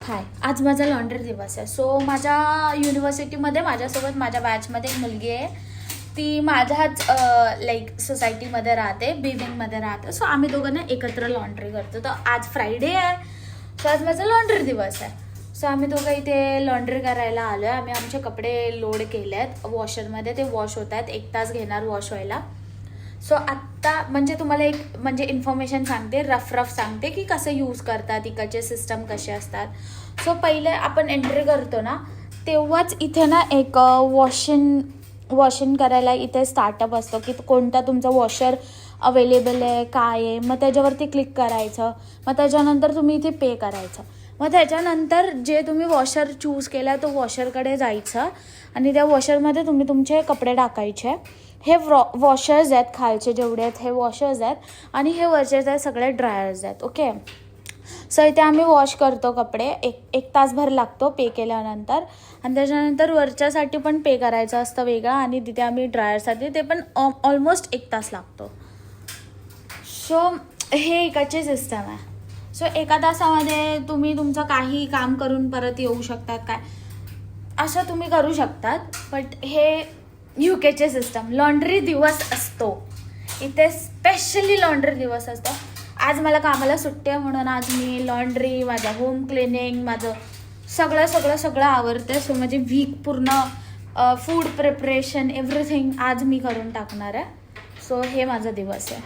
हाय, आज माझा लॉन्ड्री दिवस आहे. सो माझ्या युनिव्हर्सिटीमध्ये माझ्यासोबत माझ्या बॅचमध्ये एक मुलगी आहे. ती माझ्याच सोसायटीमध्ये राहते, बिल्डिंगमध्ये राहते. सो आम्ही दोघांना एकत्र लॉन्ड्री करतो. तर आज फ्रायडे आहे, सो आज माझा लॉन्ड्री दिवस आहे. सो आम्ही दोघं इथे लॉन्ड्री करायला आलो आहे. आम्ही आमचे कपडे लोड केले आहेत वॉशरमध्ये. ते वॉश होत आहेत, 1 तास घेणार वॉश व्हायला. सो आत्ता म्हणजे तुम्हाला एक इन्फॉर्मेशन सांगते, रफ सांगते की कसं यूज करतात, इकडचे सिस्टम कसे असतात. सो पहिले आपण एंट्री करतो ना, तेव्हाच इथे ना एक वॉशिंग करायला इथे स्टार्टअप असतो की कोणता तुमचा वॉशर अवेलेबल आहे, काय आहे. मग त्याच्यावरती क्लिक करायचं. मग त्याच्यानंतर तुम्ही इथे पे करायचं. मग त्याच्यानंतर जे तुम्ही वॉशर चूज केला तो वॉशरकडे जायचं आणि त्या वॉशरमध्ये तुम्ही तुमचे कपडे टाकायचे. हे वॉशर्स आहेत, खालचे जेवढे आहेत हे वॉशर्स आहेत आणि हे वरचे आहेत सगळे ड्रायर्स आहेत. ओके, सो इथे आम्ही वॉश करतो कपडे. एक तासभर लागतो पे केल्यानंतर. आणि त्याच्यानंतर वरच्यासाठी पण पे करायचं असतं वेगळं आणि तिथे आम्ही ड्रायरसाठी ते पण ऑलमोस्ट 1 तास लागतो. सो हे इकडचे सिस्टम आहे. सो 1 तासामध्ये तुम्ही तुमचं काही काम करून परत येऊ शकतात, काय असं तुम्ही करू शकतात. बट हे UKचे सिस्टम, लॉन्ड्री दिवस असतो इथे, स्पेशली लॉन्ड्री दिवस असतो. आज मला कामाला सुट्टी आहे म्हणून आज मी लॉन्ड्री, माझं होम क्लिनिंग, माझं सगळं आवरते. सो माझी वीक पूर्ण फूड प्रिपरेशन एव्हरीथिंग आज मी करून टाकणार आहे. सो हे माझा दिवस आहे.